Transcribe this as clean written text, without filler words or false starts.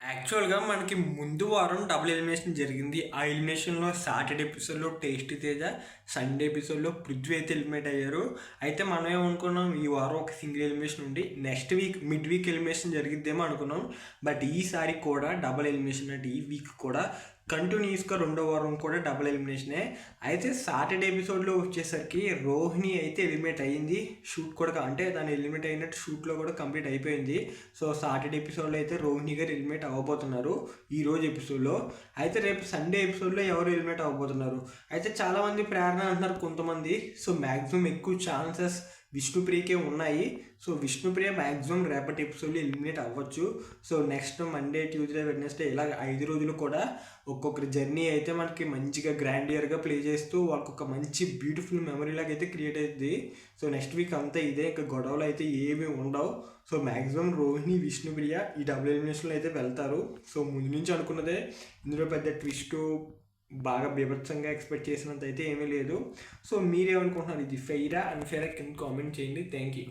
యాక్చువల్‌గా మనకి ముందు వారం డబుల్ ఎలిమినేషన్ జరిగింది. ఆ ఎలిమినేషన్‌లో సాటర్డే ఎపిసోడ్‌లో టేస్టీ తేజ, సండే ఎపిసోడ్‌లో పృథ్వీ అయితే ఎలిమినేట్ అయ్యారు. అయితే మనం ఏమనుకున్నాం ఈ వారం ఒక సింగిల్ ఎలిమినేషన్ ఉండి next week mid week elimination జరిగిద్దేమో అనుకున్నాం. బట్ ఈసారి కూడా డబుల్ ఎలిమినేషన్ అంటే ఈ వీక్ కూడా కంటిన్యూస్గా రెండో వారం కూడా డబుల్ ఎలిమినేషనే. అయితే సాటర్డే ఎపిసోడ్లో వచ్చేసరికి రోహిణి అయితే ఎలిమినేట్ అయ్యింది. షూట్ కూడా అంటే దాన్ని ఎలిమినేట్ అయినట్టు షూట్లో కూడా కంప్లీట్ అయిపోయింది. సో సాటర్డే ఎపిసోడ్లో అయితే రోహిణి గారు ఎలిమినేట్ అవ్వబోతున్నారు ఈరోజు ఎపిసోడ్లో. అయితే రేపు సండే ఎపిసోడ్లో ఎవరు ఎలిమినేట్ అవ్వబోతున్నారు అయితే చాలామంది ప్రేరణ అంటున్నారు కొంతమంది. సో మ్యాక్సిమం ఎక్కువ ఛాన్సెస్ విష్ణుప్రియకే ఉన్నాయి. సో విష్ణుప్రియ మ్యాక్సిమం రేపటి ఎపిసోడ్లో ఎలిమినేట్ అవ్వచ్చు. So next Monday, Tuesday, Wednesday ఇలా 5 రోజులు కూడా ఒక్కొక్కరి జర్నీ అయితే మనకి మంచిగా గ్రాండియర్గా ప్లే చేస్తూ వాళ్ళకి ఒక మంచి బ్యూటిఫుల్ మెమరీ లాగా అయితే క్రియేట్ అవుతుంది. సో నెక్స్ట్ వీక్ అంతా ఇదే, ఇంకా గొడవలు అయితే ఏమీ ఉండవు. సో మ్యాక్సిమం రోహిణి, విష్ణుప్రియ ఈ డబుల్ ఎలిమినేషన్లో అయితే వెళ్తారు. సో ముందు నుంచి అనుకున్నదే, ఇందులో పెద్ద ట్విస్ట్ బాగా బీభత్సంగా ఎక్స్పెక్ట్ చేసినంత అయితే ఏమీ లేదు. సో మీరేమనుకుంటున్నారు, ఇది ఫెయిరా అన్ఫెయిరా కింద కామెంట్ చేయండి. Thank you.